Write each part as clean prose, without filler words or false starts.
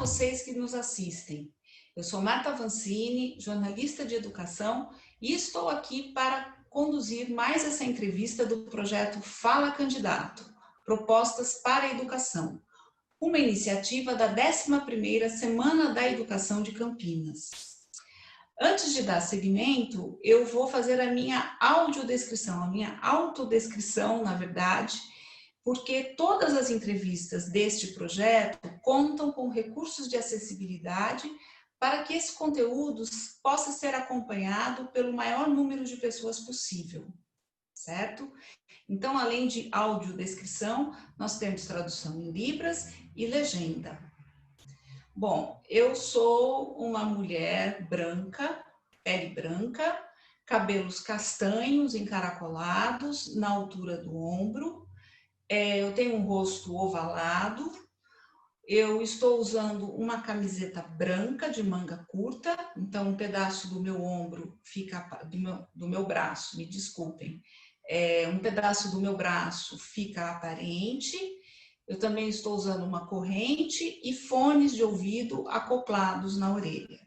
vocês que nos assistem. Eu sou Marta Vancini, jornalista de educação, e estou aqui para conduzir mais essa entrevista do projeto Fala Candidato, Propostas para a Educação, uma iniciativa da 11ª Semana da Educação de Campinas. Antes de dar seguimento, eu vou fazer a minha audiodescrição, a minha autodescrição, na verdade, porque todas as entrevistas deste projeto contam com recursos de acessibilidade para que esse conteúdo possa ser acompanhado pelo maior número de pessoas possível, certo? Então, além de audiodescrição, nós temos tradução em Libras e legenda. Bom, eu sou uma mulher branca, pele branca, cabelos castanhos encaracolados na altura do ombro. Eu tenho um rosto ovalado, eu estou usando uma camiseta branca de manga curta, então um pedaço do meu ombro fica, do meu braço, me desculpem, um pedaço do meu braço fica aparente. Eu também estou usando uma corrente e fones de ouvido acoplados na orelha.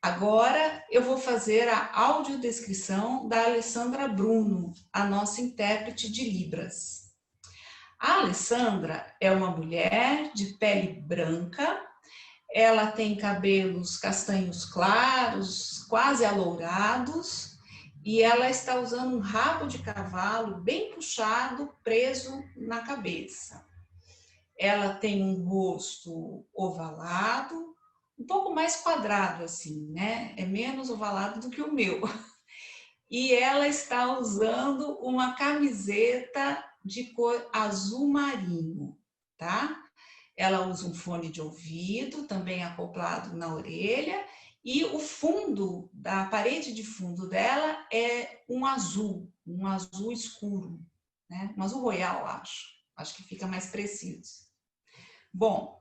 Agora eu vou fazer a audiodescrição da Alessandra Bruno, a nossa intérprete de Libras. A Alessandra é uma mulher de pele branca, ela tem cabelos castanhos claros, quase alourados, e ela está usando um rabo de cavalo bem puxado, preso na cabeça. Ela tem um rosto ovalado, um pouco mais quadrado assim, né? É menos ovalado do que o meu. E ela está usando uma camiseta de cor azul marinho, tá? Ela usa um fone de ouvido, também acoplado na orelha, e o fundo, da parede de fundo dela é um azul escuro, né? Um azul royal, acho que fica mais preciso. Bom,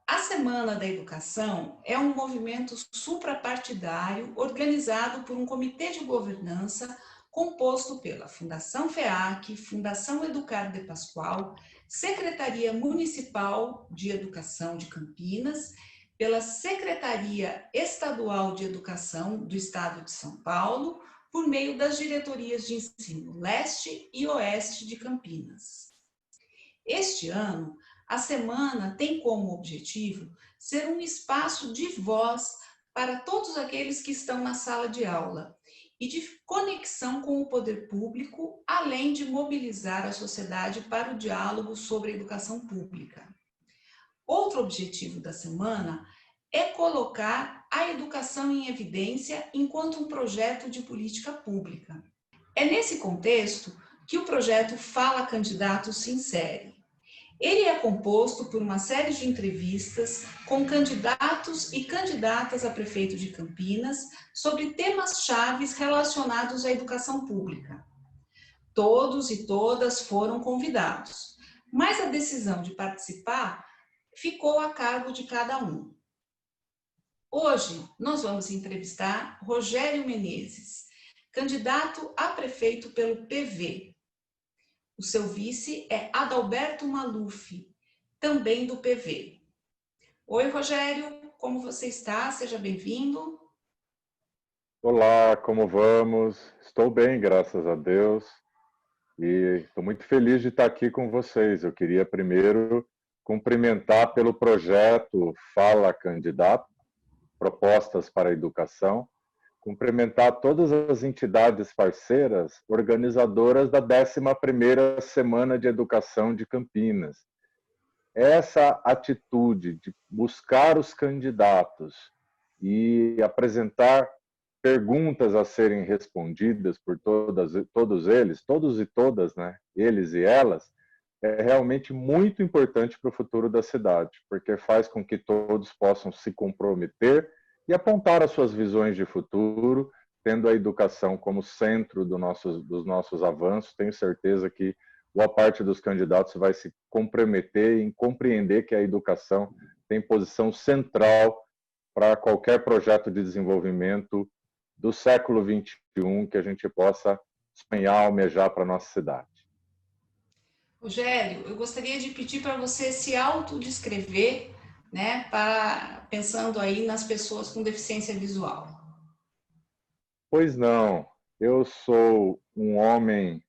a Semana da Educação é um movimento suprapartidário organizado por um comitê de governança composto pela Fundação FEAC, Fundação Educar de Pascoal, Secretaria Municipal de Educação de Campinas, pela Secretaria Estadual de Educação do Estado de São Paulo, por meio das diretorias de ensino leste e oeste de Campinas. Este ano, a semana tem como objetivo ser um espaço de voz para todos aqueles que estão na sala de aula e de conexão com o poder público, além de mobilizar a sociedade para o diálogo sobre a educação pública. Outro objetivo da semana é colocar a educação em evidência enquanto um projeto de política pública. É nesse contexto que o projeto Fala Candidato se insere. Ele é composto por uma série de entrevistas com candidatos e candidatas a prefeito de Campinas sobre temas chaves relacionados à educação pública. Todos e todas foram convidados, mas a decisão de participar ficou a cargo de cada um. Hoje, nós vamos entrevistar Rogério Menezes, candidato a prefeito pelo PV. O seu vice é Adalberto Maluf, também do PV. Oi, Rogério, como você está? Seja bem-vindo. Olá, como vamos? Estou bem, graças a Deus. E estou muito feliz de estar aqui com vocês. Eu queria primeiro cumprimentar pelo projeto Fala Candidato, Propostas para a Educação, cumprimentar todas as entidades parceiras organizadoras da 11ª Semana de Educação de Campinas. Essa atitude de buscar os candidatos e apresentar perguntas a serem respondidas por todos eles, todos e todas, né? Eles e elas, é realmente muito importante para o futuro da cidade, porque faz com que todos possam se comprometer e apontar as suas visões de futuro, tendo a educação como centro dos nossos avanços. Tenho certeza que boa parte dos candidatos vai se comprometer em compreender que a educação tem posição central para qualquer projeto de desenvolvimento do século XXI que a gente possa sonhar, almejar para a nossa cidade. Rogério, eu gostaria de pedir para você se autodescrever, né, pensando aí nas pessoas com deficiência visual. Pois não, eu sou um homem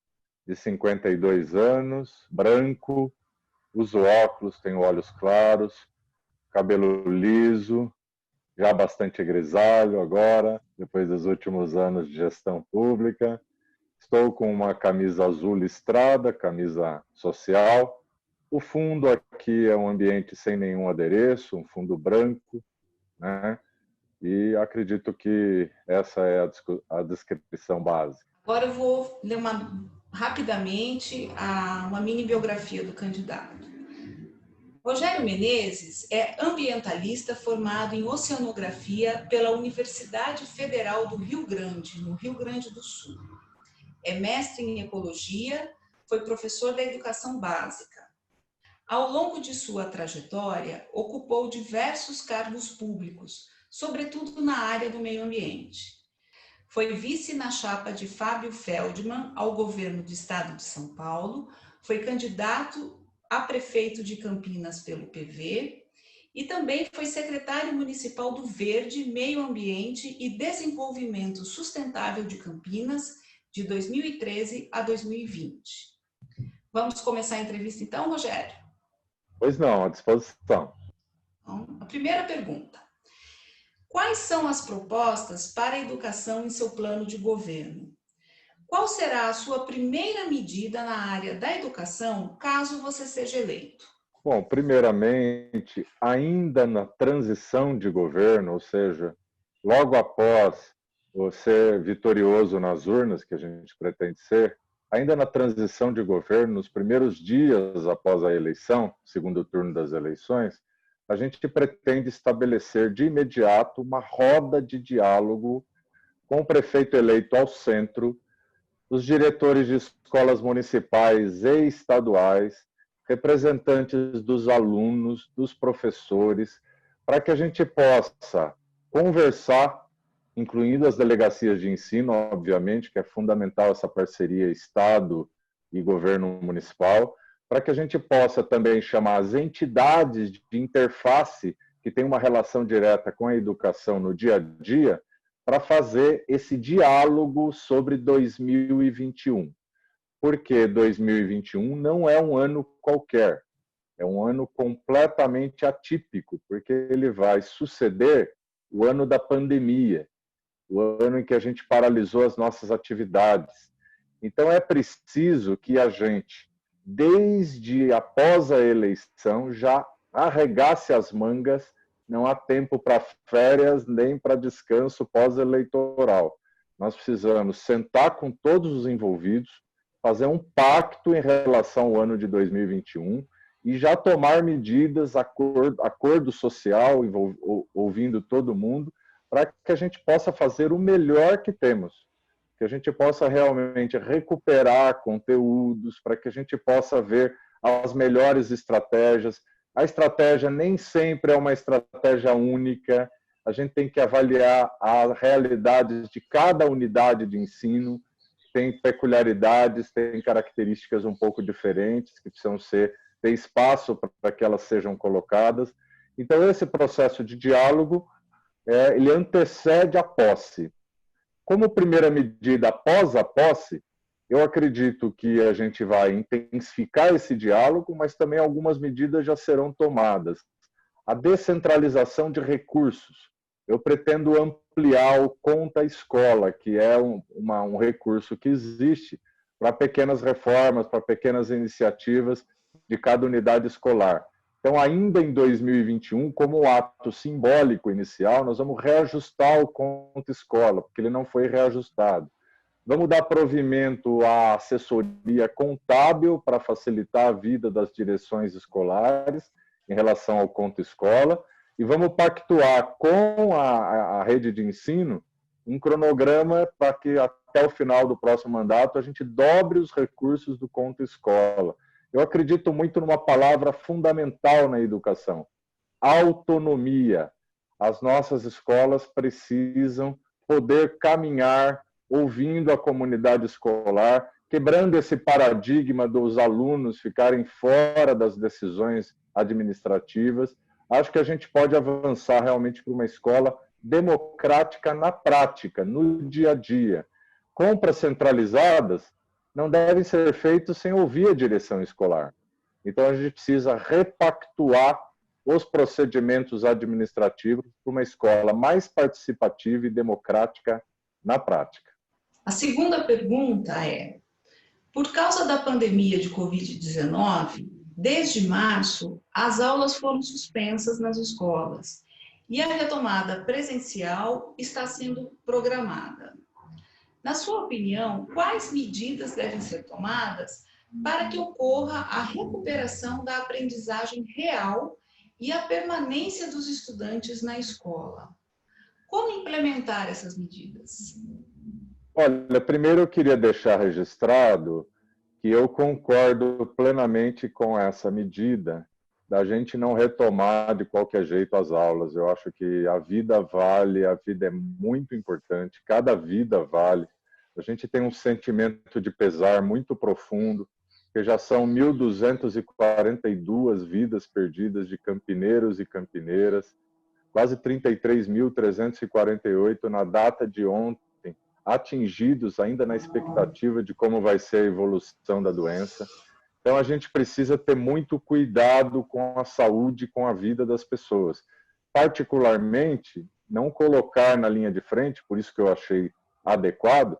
de 52 anos, branco, uso óculos, tenho olhos claros, cabelo liso, já bastante grisalho agora, depois dos últimos anos de gestão pública. Estou com uma camisa azul listrada, camisa social. O fundo aqui é um ambiente sem nenhum adereço, um fundo branco, né? E acredito que essa é a descrição básica. Agora eu vou ler rapidamente uma mini biografia do candidato. Rogério Menezes é ambientalista formado em oceanografia pela Universidade Federal do Rio Grande, no Rio Grande do Sul. É mestre em ecologia, foi professor da educação básica. Ao longo de sua trajetória, ocupou diversos cargos públicos, sobretudo na área do meio ambiente. Foi vice na chapa de Fábio Feldman ao governo do estado de São Paulo, foi candidato a prefeito de Campinas pelo PV e também foi secretário municipal do Verde, Meio Ambiente e Desenvolvimento Sustentável de Campinas de 2013 a 2020. Vamos começar a entrevista então, Rogério? Pois não, à disposição. Então, a primeira pergunta. Quais são as propostas para a educação em seu plano de governo? Qual será a sua primeira medida na área da educação, caso você seja eleito? Bom, primeiramente, ainda na transição de governo, ou seja, logo após ser vitorioso nas urnas, que a gente pretende ser, ainda na transição de governo, nos primeiros dias após a eleição, segundo turno das eleições, a gente pretende estabelecer de imediato uma roda de diálogo com o prefeito eleito ao centro, os diretores de escolas municipais e estaduais, representantes dos alunos, dos professores, para que a gente possa conversar, incluindo as delegacias de ensino, obviamente, que é fundamental essa parceria Estado e governo municipal, para que a gente possa também chamar as entidades de interface que têm uma relação direta com a educação no dia a dia, para fazer esse diálogo sobre 2021. Porque 2021 não é um ano qualquer, é um ano completamente atípico, porque ele vai suceder o ano da pandemia, o ano em que a gente paralisou as nossas atividades. Então é preciso que a gente, desde após a eleição, já arregace as mangas. Não há tempo para férias nem para descanso pós-eleitoral. Nós precisamos sentar com todos os envolvidos, fazer um pacto em relação ao ano de 2021 e já tomar medidas, acordo social, ouvindo todo mundo, para que a gente possa fazer o melhor que temos, que a gente possa realmente recuperar conteúdos, para que a gente possa ver as melhores estratégias. A estratégia nem sempre é uma estratégia única, a gente tem que avaliar as realidades de cada unidade de ensino, tem peculiaridades, tem características um pouco diferentes, que precisam ter espaço para que elas sejam colocadas. Então, esse processo de diálogo, ele antecede a posse. Como primeira medida após a posse, eu acredito que a gente vai intensificar esse diálogo, mas também algumas medidas já serão tomadas. A descentralização de recursos. Eu pretendo ampliar o Conta Escola, que é um recurso que existe para pequenas reformas, para pequenas iniciativas de cada unidade escolar. Então, ainda em 2021, como ato simbólico inicial, nós vamos reajustar o Conta Escola, porque ele não foi reajustado. Vamos dar provimento à assessoria contábil para facilitar a vida das direções escolares em relação ao Conta Escola e vamos pactuar com a rede de ensino um cronograma para que até o final do próximo mandato a gente dobre os recursos do Conta Escola. Eu acredito muito numa palavra fundamental na educação: autonomia. As nossas escolas precisam poder caminhar ouvindo a comunidade escolar quebrando esse paradigma dos alunos ficarem fora das decisões administrativas, acho que a gente pode avançar realmente para uma escola democrática na prática, no dia a dia. Compras centralizadas não devem ser feitas sem ouvir a direção escolar. Então, a gente precisa repactuar os procedimentos administrativos para uma escola mais participativa e democrática na prática. A segunda pergunta é: por causa da pandemia de Covid-19, desde março, as aulas foram suspensas nas escolas e a retomada presencial está sendo programada. Na sua opinião, quais medidas devem ser tomadas para que ocorra a recuperação da aprendizagem real e a permanência dos estudantes na escola? Como implementar essas medidas? Olha, primeiro eu queria deixar registrado que eu concordo plenamente com essa medida da gente não retomar de qualquer jeito as aulas. Eu acho que a vida vale, a vida é muito importante, cada vida vale. A gente tem um sentimento de pesar muito profundo, que já são 1.242 vidas perdidas de campineiros e campineiras, quase 33.348 na data de ontem, atingidos ainda na expectativa de como vai ser a evolução da doença. Então, a gente precisa ter muito cuidado com a saúde, com a vida das pessoas. Particularmente, não colocar na linha de frente, por isso que eu achei adequado,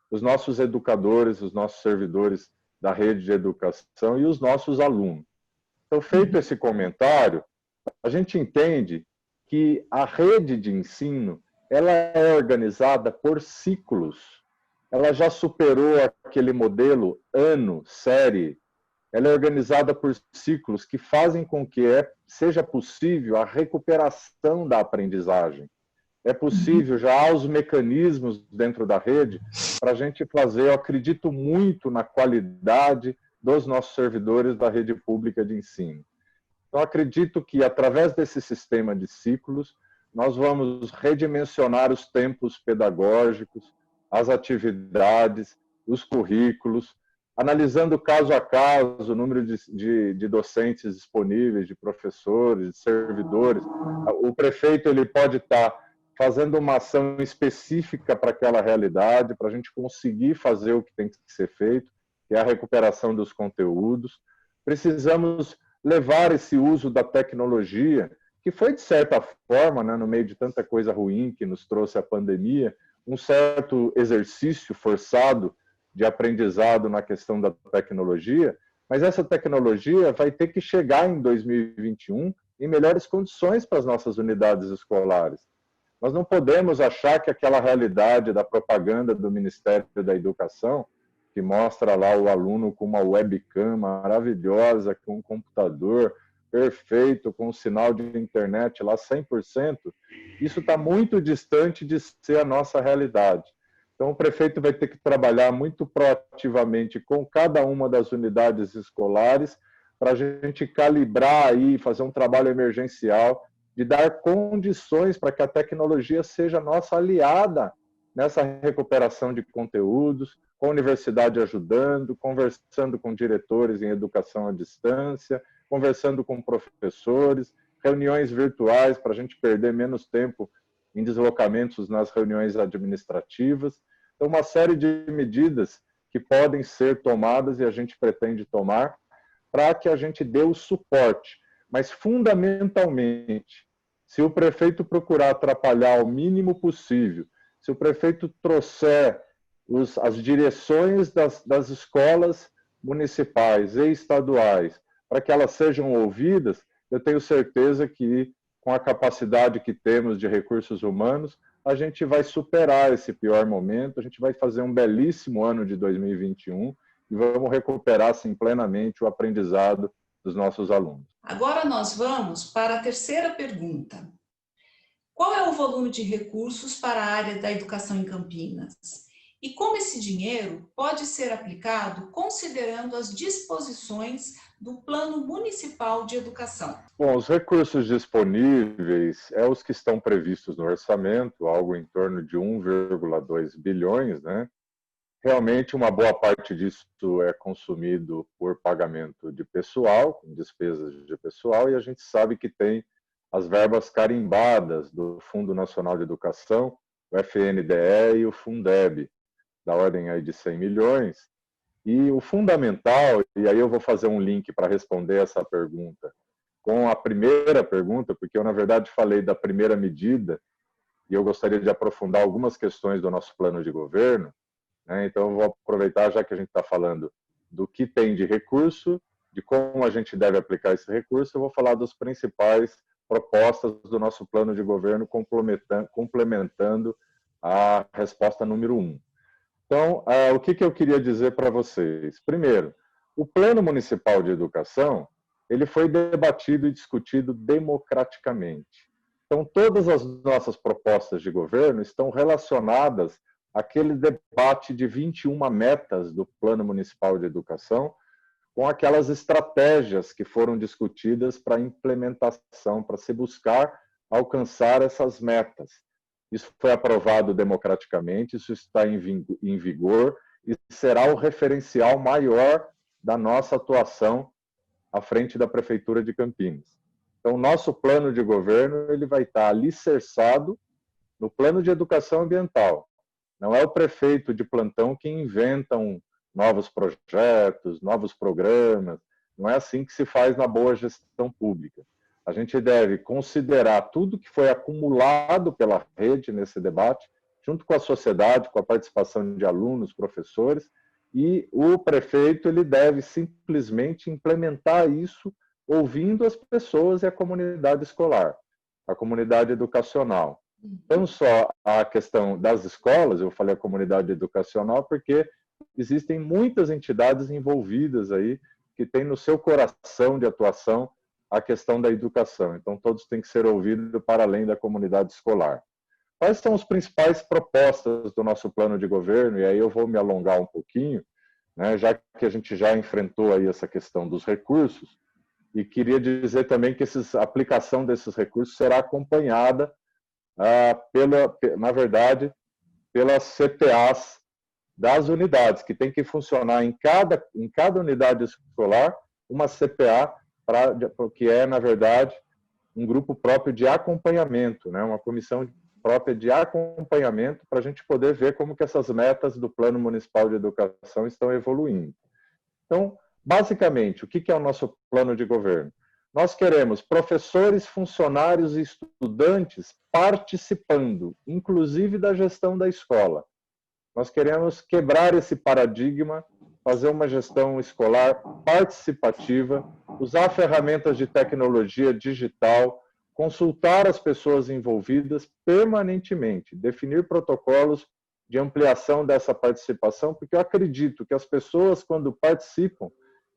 os nossos educadores, os nossos servidores da rede de educação e os nossos alunos. Então, feito esse comentário, a gente entende que a rede de ensino ela é organizada por ciclos. Ela já superou aquele modelo ano, série. Ela é organizada por ciclos que fazem com que seja possível a recuperação da aprendizagem. É possível, já há os mecanismos dentro da rede para a gente fazer, eu acredito muito na qualidade dos nossos servidores da rede pública de ensino. Então, acredito que, através desse sistema de ciclos, nós vamos redimensionar os tempos pedagógicos, as atividades, os currículos, analisando caso a caso o número de docentes disponíveis, de professores, de servidores. O prefeito ele pode estar fazendo uma ação específica para aquela realidade, para a gente conseguir fazer o que tem que ser feito, que é a recuperação dos conteúdos. Precisamos levar esse uso da tecnologia, que foi, de certa forma, né, no meio de tanta coisa ruim que nos trouxe a pandemia, um certo exercício forçado de aprendizado na questão da tecnologia, mas essa tecnologia vai ter que chegar em 2021 em melhores condições para as nossas unidades escolares. Nós não podemos achar que aquela realidade da propaganda do Ministério da Educação, que mostra lá o aluno com uma webcam maravilhosa, com um computador perfeito, com um sinal de internet lá 100%, isso está muito distante de ser a nossa realidade. Então, o prefeito vai ter que trabalhar muito proativamente com cada uma das unidades escolares para a gente calibrar aí, fazer um trabalho emergencial de dar condições para que a tecnologia seja nossa aliada nessa recuperação de conteúdos, com a universidade ajudando, conversando com diretores em educação à distância, conversando com professores, reuniões virtuais para a gente perder menos tempo em deslocamentos nas reuniões administrativas. Então, uma série de medidas que podem ser tomadas e a gente pretende tomar para que a gente dê o suporte. Mas, fundamentalmente, se o prefeito procurar atrapalhar o mínimo possível, se o prefeito trouxer as direções das escolas municipais e estaduais para que elas sejam ouvidas, eu tenho certeza que, com a capacidade que temos de recursos humanos, a gente vai superar esse pior momento, a gente vai fazer um belíssimo ano de 2021 e vamos recuperar, assim, plenamente o aprendizado dos nossos alunos. Agora nós vamos para a terceira pergunta. Qual é o volume de recursos para a área da educação em Campinas? E como esse dinheiro pode ser aplicado considerando as disposições do Plano Municipal de Educação? Bom, os recursos disponíveis os que estão previstos no orçamento, algo em torno de 1,2 bilhões, né? realmente uma boa parte disso é consumido por pagamento de pessoal, com despesas de pessoal, e a gente sabe que tem as verbas carimbadas do Fundo Nacional de Educação, o FNDE e o Fundeb, da ordem aí de 100 milhões. E o fundamental, e aí eu vou fazer um link para responder essa pergunta com a primeira pergunta, porque eu, na verdade, falei da primeira medida, e eu gostaria de aprofundar algumas questões do nosso plano de governo, né? Então, eu vou aproveitar, já que a gente está falando do que tem de recurso, de como a gente deve aplicar esse recurso, eu vou falar das principais propostas do nosso plano de governo, complementando a resposta número 1. Então, o que eu queria dizer para vocês? Primeiro, o Plano Municipal de Educação, ele foi debatido e discutido democraticamente. Então, todas as nossas propostas de governo estão relacionadas àquele debate de 21 metas do Plano Municipal de Educação, com aquelas estratégias que foram discutidas para a implementação, para se buscar alcançar essas metas. Isso foi aprovado democraticamente, isso está em vigor e será o referencial maior da nossa atuação à frente da Prefeitura de Campinas. Então, o nosso plano de governo ele vai estar alicerçado no plano de educação ambiental. Não é o prefeito de plantão que inventa novos projetos, novos programas. Não é assim que se faz na boa gestão pública. A gente deve considerar tudo que foi acumulado pela rede nesse debate, junto com a sociedade, com a participação de alunos, professores, e o prefeito ele deve simplesmente implementar isso ouvindo as pessoas e a comunidade escolar, a comunidade educacional. Não só a questão das escolas, eu falei a comunidade educacional, porque existem muitas entidades envolvidas aí que têm no seu coração de atuação a questão da educação. Então, todos têm que ser ouvidos para além da comunidade escolar. Quais são as principais propostas do nosso plano de governo? E aí eu vou me alongar um pouquinho, né, já que a gente já enfrentou aí essa questão dos recursos, e queria dizer também que a aplicação desses recursos será acompanhada, na verdade, pelas CPAs das unidades, que tem que funcionar em cada unidade escolar uma CPA, que é, na verdade, um grupo próprio de acompanhamento, né? Uma comissão própria de acompanhamento para a gente poder ver como que essas metas do Plano Municipal de Educação estão evoluindo. Então, basicamente, o que é o nosso plano de governo? Nós queremos professores, funcionários e estudantes participando, inclusive da gestão da escola. Nós queremos quebrar esse paradigma, fazer uma gestão escolar participativa, usar ferramentas de tecnologia digital, consultar as pessoas envolvidas permanentemente, definir protocolos de ampliação dessa participação, porque eu acredito que as pessoas, quando participam,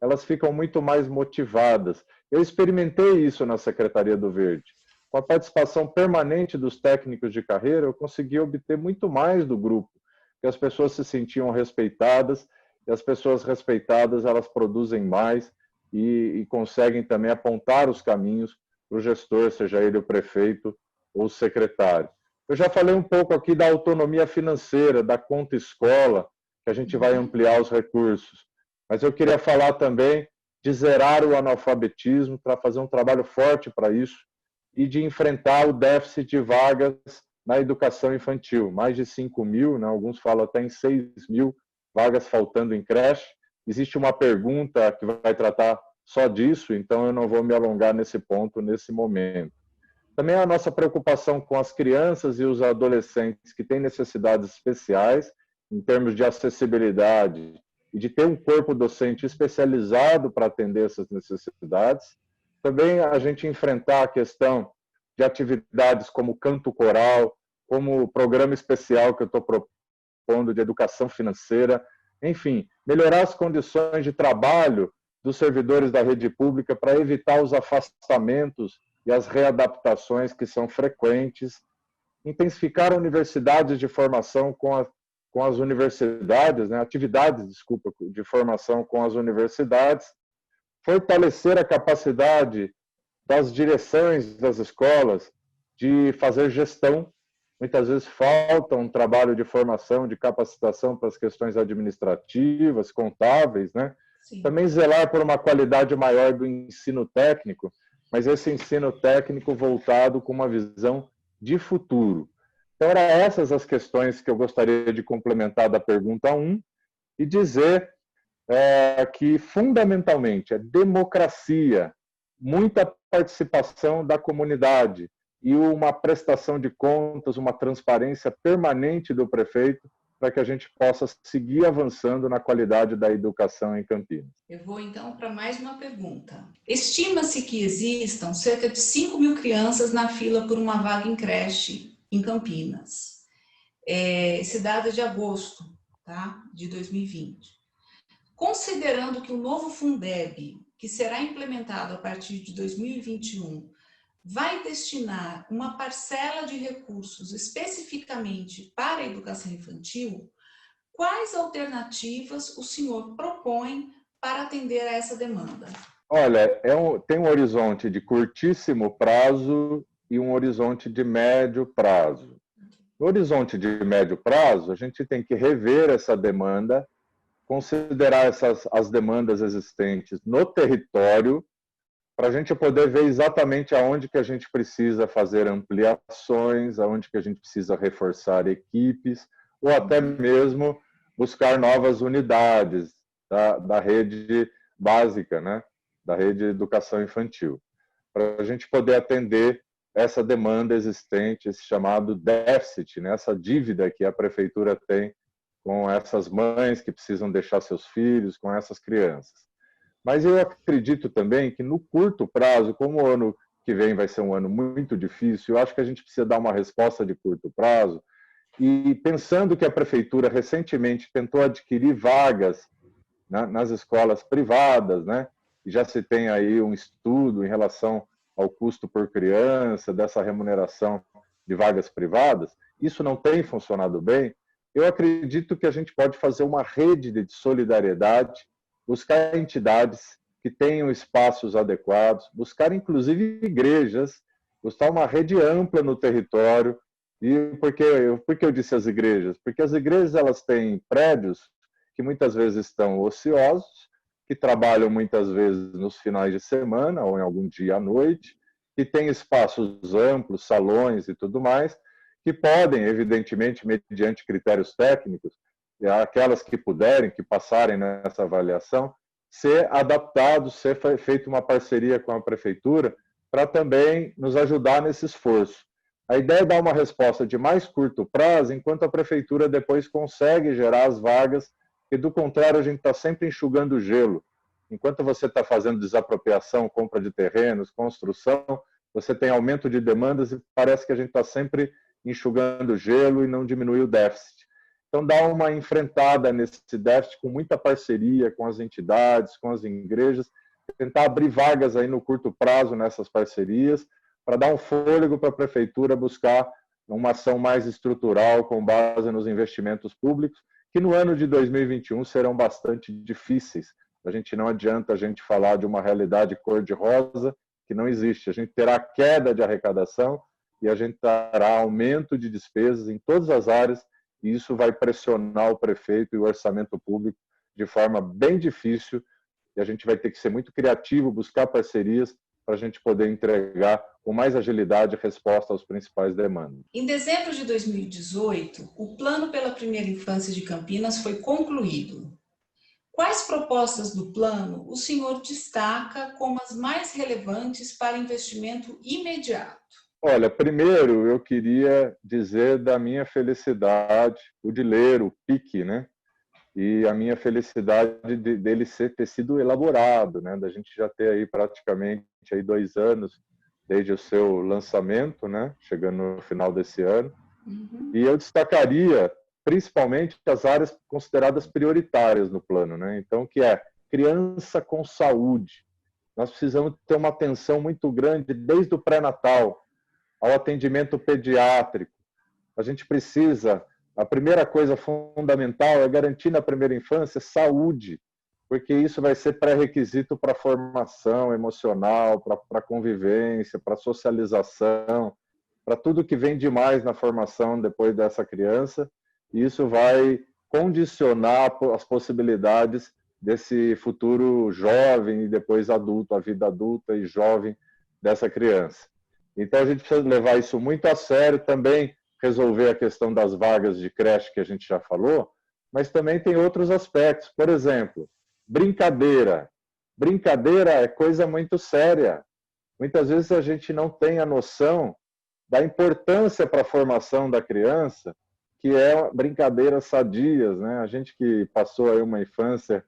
elas ficam muito mais motivadas. Eu experimentei isso na Secretaria do Verde. Com a participação permanente dos técnicos de carreira, eu consegui obter muito mais do grupo, que as pessoas se sentiam respeitadas, e as pessoas respeitadas, elas produzem mais e conseguem também apontar os caminhos para o gestor, seja ele o prefeito ou o secretário. Eu já falei um pouco aqui da autonomia financeira, da conta escola, que a gente vai ampliar os recursos. Mas eu queria falar também de zerar o analfabetismo, para fazer um trabalho forte para isso, e de enfrentar o déficit de vagas na educação infantil. Mais de 5 mil, né? Alguns falam até em 6 mil vagas faltando em creche. Existe uma pergunta que vai tratar só disso, então eu não vou me alongar nesse ponto, nesse momento. Também a nossa preocupação com as crianças e os adolescentes que têm necessidades especiais, em termos de acessibilidade, e de ter um corpo docente especializado para atender essas necessidades. Também a gente enfrentar a questão de atividades como canto coral, como o programa especial que eu estou propondo de educação financeira, enfim, melhorar as condições de trabalho dos servidores da rede pública para evitar os afastamentos e as readaptações que são frequentes, intensificar universidades de formação com as universidades, né, atividades, desculpa, de formação com as universidades, fortalecer a capacidade das direções das escolas de fazer gestão, muitas vezes falta um trabalho de formação, de capacitação para as questões administrativas, contábeis, né? Sim. Também zelar por uma qualidade maior do ensino técnico, mas esse ensino técnico voltado com uma visão de futuro. Então, eram essas as questões que eu gostaria de complementar da pergunta 1 e dizer que, fundamentalmente, é democracia, muita participação da comunidade e uma prestação de contas, uma transparência permanente do prefeito para que a gente possa seguir avançando na qualidade da educação em Campinas. Eu vou, então, para mais uma pergunta. Estima-se que existam cerca de 5.000 crianças na fila por uma vaga em creche em Campinas. Esse dado é de agosto, tá? De 2020. Considerando que o novo Fundeb, que será implementado a partir de 2021, vai destinar uma parcela de recursos especificamente para a educação infantil, quais alternativas o senhor propõe para atender a essa demanda? Olha, tem um horizonte de curtíssimo prazo e um horizonte de médio prazo. No horizonte de médio prazo, a gente tem que rever essa demanda, considerar as demandas existentes no território, para a gente poder ver exatamente aonde que a gente precisa fazer ampliações, aonde que a gente precisa reforçar equipes, ou até mesmo buscar novas unidades da rede básica, né? Da rede de educação infantil, para a gente poder atender essa demanda existente, esse chamado déficit, né? Essa dívida que a prefeitura tem com essas mães que precisam deixar seus filhos, com essas crianças. Mas eu acredito também que no curto prazo, como o ano que vem vai ser um ano muito difícil, eu acho que a gente precisa dar uma resposta de curto prazo e pensando que a prefeitura recentemente tentou adquirir vagas nas escolas privadas, né? E já se tem aí um estudo em relação ao custo por criança, dessa remuneração de vagas privadas, isso não tem funcionado bem. Eu acredito que a gente pode fazer uma rede de solidariedade, buscar entidades que tenham espaços adequados, buscar inclusive igrejas, buscar uma rede ampla no território. E por que eu disse as igrejas? Porque as igrejas elas têm prédios que muitas vezes estão ociosos, que trabalham muitas vezes nos finais de semana ou em algum dia à noite, que têm espaços amplos, salões e tudo mais, que podem, evidentemente, mediante critérios técnicos, aquelas que puderem, que passarem nessa avaliação, ser adaptados, ser feita uma parceria com a prefeitura para também nos ajudar nesse esforço. A ideia é dar uma resposta de mais curto prazo, enquanto a prefeitura depois consegue gerar as vagas, e do contrário a gente está sempre enxugando gelo. Enquanto você está fazendo desapropriação, compra de terrenos, construção, você tem aumento de demandas e parece que a gente está sempre enxugando gelo e não diminui o déficit. Então, dá uma enfrentada nesse déficit com muita parceria com as entidades, com as igrejas, tentar abrir vagas aí no curto prazo nessas parcerias, para dar um fôlego para a prefeitura buscar uma ação mais estrutural com base nos investimentos públicos, que no ano de 2021 serão bastante difíceis. A gente não adianta a gente falar de uma realidade cor-de-rosa que não existe. A gente terá queda de arrecadação e a gente terá aumento de despesas em todas as áreas e isso vai pressionar o prefeito e o orçamento público de forma bem difícil e a gente vai ter que ser muito criativo, buscar parcerias para a gente poder entregar com mais agilidade resposta aos principais demandas. Em dezembro de 2018, o Plano pela Primeira Infância de Campinas foi concluído. Quais propostas do plano o senhor destaca como as mais relevantes para investimento imediato? Olha, primeiro eu queria dizer da minha felicidade, o de ler o PIC, né? E a minha felicidade dele ter sido elaborado, né? Da gente já ter aí praticamente aí 2 anos desde o seu lançamento, né? Chegando no final desse ano. Uhum. E eu destacaria principalmente as áreas consideradas prioritárias no plano, né? Então, que é criança com saúde. Nós precisamos ter uma atenção muito grande desde o pré-natal ao atendimento pediátrico. A gente precisa, a primeira coisa fundamental é garantir na primeira infância saúde, porque isso vai ser pré-requisito para a formação emocional, para a convivência, para a socialização. para tudo que vem demais na formação depois dessa criança, e isso vai condicionar as possibilidades desse futuro jovem e depois adulto, a vida adulta e jovem dessa criança. Então a gente precisa levar isso muito a sério, também resolver a questão das vagas de creche que a gente já falou, mas também tem outros aspectos. Por exemplo, brincadeira. Brincadeira é coisa muito séria. Muitas vezes a gente não tem a noção da importância para a formação da criança, que é brincadeiras sadias, né? A gente que passou aí uma infância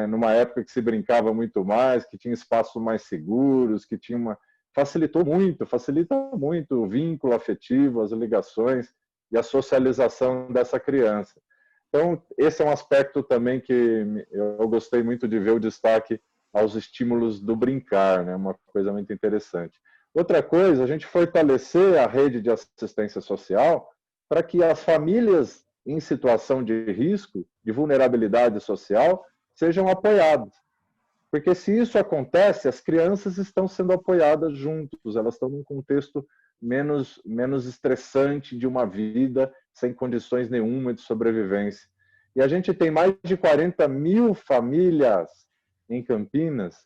numa época que se brincava muito mais, que tinha espaços mais seguros, que tinha facilita muito o vínculo afetivo, as ligações e a socialização dessa criança. Então, esse é um aspecto também que eu gostei muito de ver o destaque aos estímulos do brincar, né? Uma coisa muito interessante. Outra coisa, a gente fortalecer a rede de assistência social para que as famílias em situação de risco, de vulnerabilidade social, sejam apoiadas. Porque se isso acontece, as crianças estão sendo apoiadas juntos, elas estão num contexto menos estressante de uma vida sem condições nenhuma de sobrevivência. E a gente tem mais de 40 mil famílias em Campinas,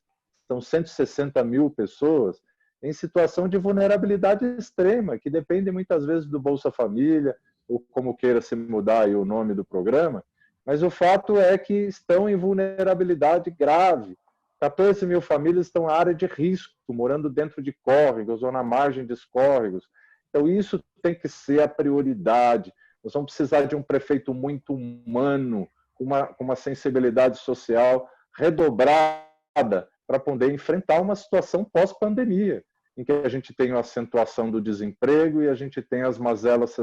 são 160 mil pessoas em situação de vulnerabilidade extrema, que dependem muitas vezes do Bolsa Família, ou como queira se mudar aí o nome do programa, mas o fato é que estão em vulnerabilidade grave. 14 mil famílias estão na área de risco, morando dentro de córregos ou na margem dos córregos. Então, isso tem que ser a prioridade. Nós vamos precisar de um prefeito muito humano, com uma sensibilidade social redobrada para poder enfrentar uma situação pós-pandemia, em que a gente tem a acentuação do desemprego e a gente tem as mazelas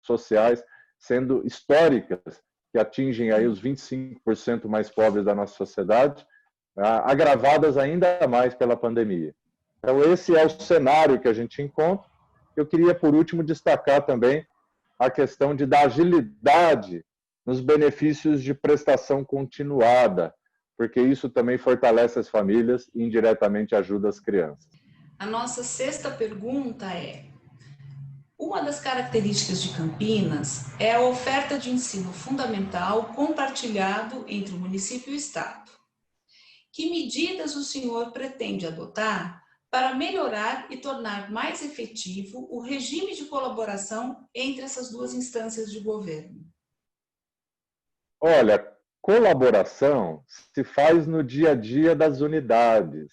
sociais sendo históricas, que atingem aí os 25% mais pobres da nossa sociedade, agravadas ainda mais pela pandemia. Então, esse é o cenário que a gente encontra. Eu queria, por último, destacar também a questão de dar agilidade nos benefícios de prestação continuada, porque isso também fortalece as famílias e indiretamente ajuda as crianças. A nossa sexta pergunta é: uma das características de Campinas é a oferta de ensino fundamental compartilhado entre o município e o Estado. Que medidas o senhor pretende adotar para melhorar e tornar mais efetivo o regime de colaboração entre essas duas instâncias de governo? Olha, colaboração se faz no dia a dia das unidades.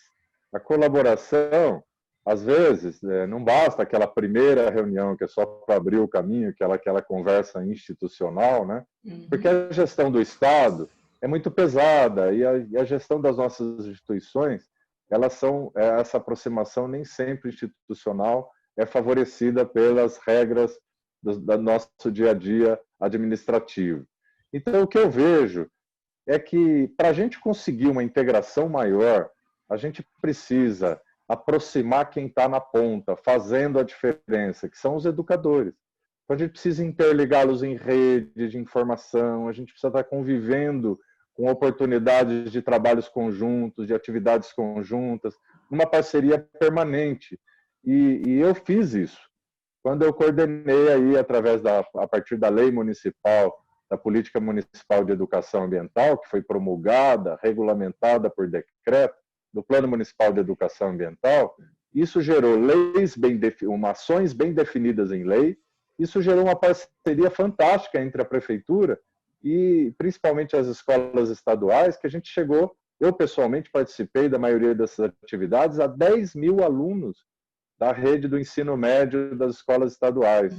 A colaboração, às vezes, não basta aquela primeira reunião que é só para abrir o caminho, aquela conversa institucional, né? Porque a gestão do Estado é muito pesada e a gestão das nossas instituições, essa aproximação nem sempre institucional é favorecida pelas regras do nosso dia a dia administrativo. Então, o que eu vejo é que, para a gente conseguir uma integração maior, a gente precisa aproximar quem está na ponta, fazendo a diferença, que são os educadores. Então, a gente precisa interligá-los em rede de informação, a gente precisa estar convivendo com oportunidades de trabalhos conjuntos, de atividades conjuntas, numa parceria permanente. E eu fiz isso. Quando eu coordenei aí, a partir da lei municipal, da Política Municipal de Educação Ambiental, que foi promulgada, regulamentada por decreto, do Plano Municipal de Educação Ambiental, isso gerou ações bem definidas em lei, isso gerou uma parceria fantástica entre a Prefeitura e principalmente as escolas estaduais, que a gente chegou, eu pessoalmente participei da maioria dessas atividades, a 10 mil alunos da rede do ensino médio das escolas estaduais.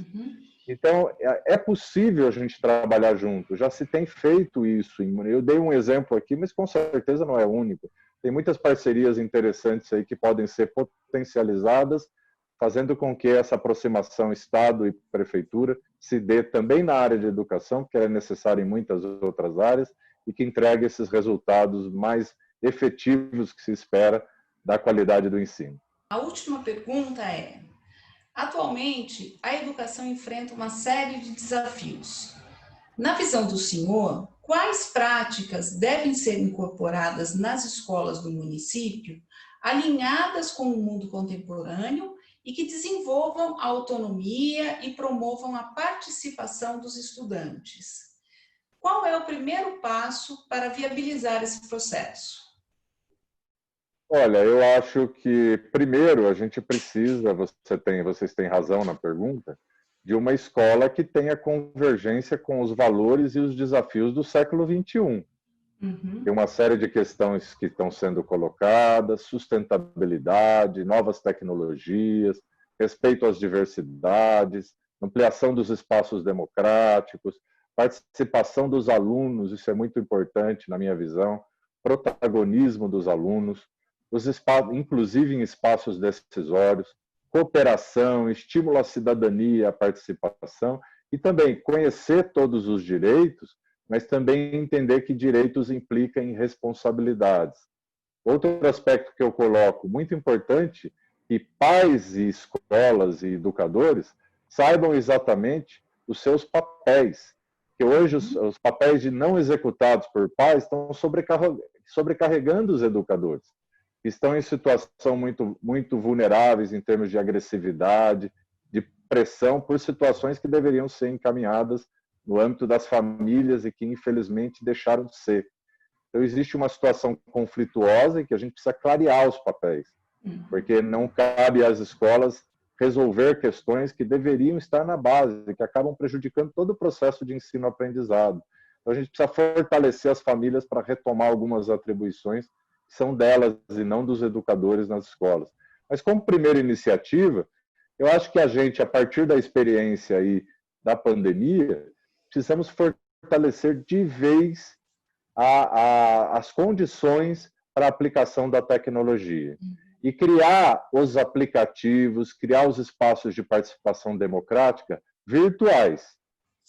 Então, é possível a gente trabalhar junto, já se tem feito isso. Eu dei um exemplo aqui, mas com certeza não é único. Tem muitas parcerias interessantes aí que podem ser potencializadas, fazendo com que essa aproximação Estado e Prefeitura se dê também na área de educação, que é necessária em muitas outras áreas, e que entregue esses resultados mais efetivos que se espera da qualidade do ensino. A última pergunta é: atualmente, a educação enfrenta uma série de desafios. Na visão do senhor, quais práticas devem ser incorporadas nas escolas do município, alinhadas com o mundo contemporâneo e que desenvolvam a autonomia e promovam a participação dos estudantes. Qual é o primeiro passo para viabilizar esse processo? Olha, eu acho que primeiro a gente precisa, vocês têm razão na pergunta, de uma escola que tenha convergência com os valores e os desafios do século XXI. Tem uma série de questões que estão sendo colocadas, sustentabilidade, novas tecnologias, respeito às diversidades, ampliação dos espaços democráticos, participação dos alunos, isso é muito importante na minha visão, protagonismo dos alunos, inclusive em espaços decisórios, cooperação, estímulo à cidadania, à participação, e também conhecer todos os direitos, mas também entender que direitos implicam em responsabilidades. Outro aspecto que eu coloco muito importante, que pais e escolas e educadores saibam exatamente os seus papéis, que hoje os papéis de não executados por pais estão sobrecarregando os educadores, que estão em situação muito vulneráveis em termos de agressividade, de pressão por situações que deveriam ser encaminhadas no âmbito das famílias e que, infelizmente, deixaram de ser. Então, existe uma situação conflituosa e que a gente precisa clarear os papéis, porque não cabe às escolas resolver questões que deveriam estar na base, que acabam prejudicando todo o processo de ensino-aprendizado. Então, a gente precisa fortalecer as famílias para retomar algumas atribuições que são delas e não dos educadores nas escolas. Mas, como primeira iniciativa, eu acho que a gente, a partir da experiência aí da pandemia, precisamos fortalecer de vez as condições para a aplicação da tecnologia e criar os aplicativos, criar os espaços de participação democrática virtuais,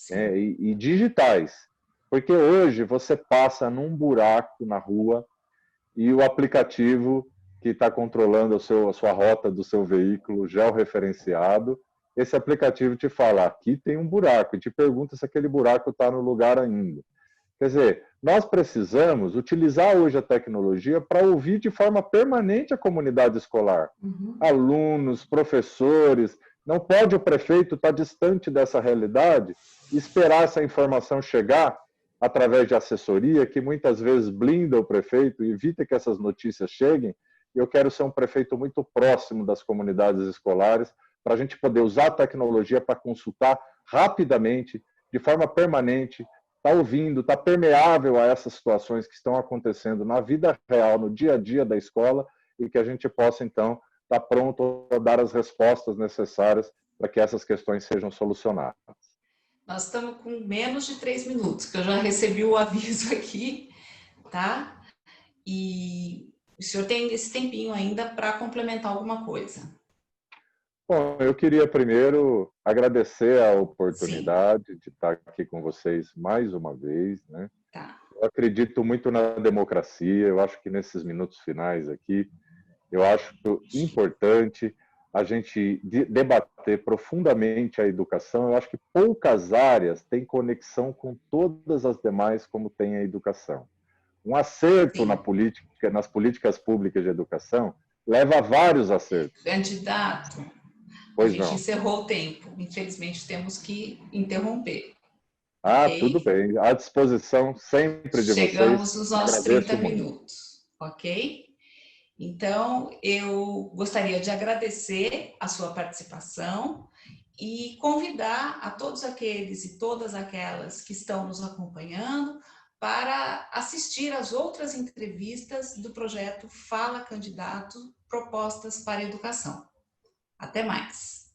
né, e digitais. Porque hoje você passa num buraco na rua e o aplicativo que está controlando a sua rota do seu veículo, georreferenciado, esse aplicativo te fala, aqui tem um buraco, e te pergunta se aquele buraco está no lugar ainda. Quer dizer, nós precisamos utilizar hoje a tecnologia para ouvir de forma permanente a comunidade escolar. Alunos, professores, não pode o prefeito estar distante dessa realidade e esperar essa informação chegar através de assessoria, que muitas vezes blinda o prefeito e evita que essas notícias cheguem. Eu quero ser um prefeito muito próximo das comunidades escolares, para a gente poder usar a tecnologia para consultar rapidamente, de forma permanente, está ouvindo, está permeável a essas situações que estão acontecendo na vida real, no dia a dia da escola, e que a gente possa, então, estar pronto a dar as respostas necessárias para que essas questões sejam solucionadas. Nós estamos com menos de 3 minutos, que eu já recebi o aviso aqui, tá? E o senhor tem esse tempinho ainda para complementar alguma coisa. Bom, eu queria primeiro agradecer a oportunidade de estar aqui com vocês mais uma vez, né? Tá. Eu acredito muito na democracia, eu acho que nesses minutos finais aqui, eu acho importante a gente debater profundamente a educação. Eu acho que poucas áreas têm conexão com todas as demais como tem a educação. Um acerto nas políticas públicas de educação leva a vários acertos. Candidato, pois a gente não. Encerrou o tempo. Infelizmente, temos que interromper. Okay? Tudo bem. À disposição sempre de vocês. Chegamos nos nossos 30 minutos, ok? Então, eu gostaria de agradecer a sua participação e convidar a todos aqueles e todas aquelas que estão nos acompanhando para assistir às outras entrevistas do projeto Fala Candidato, Propostas para a Educação. Até mais!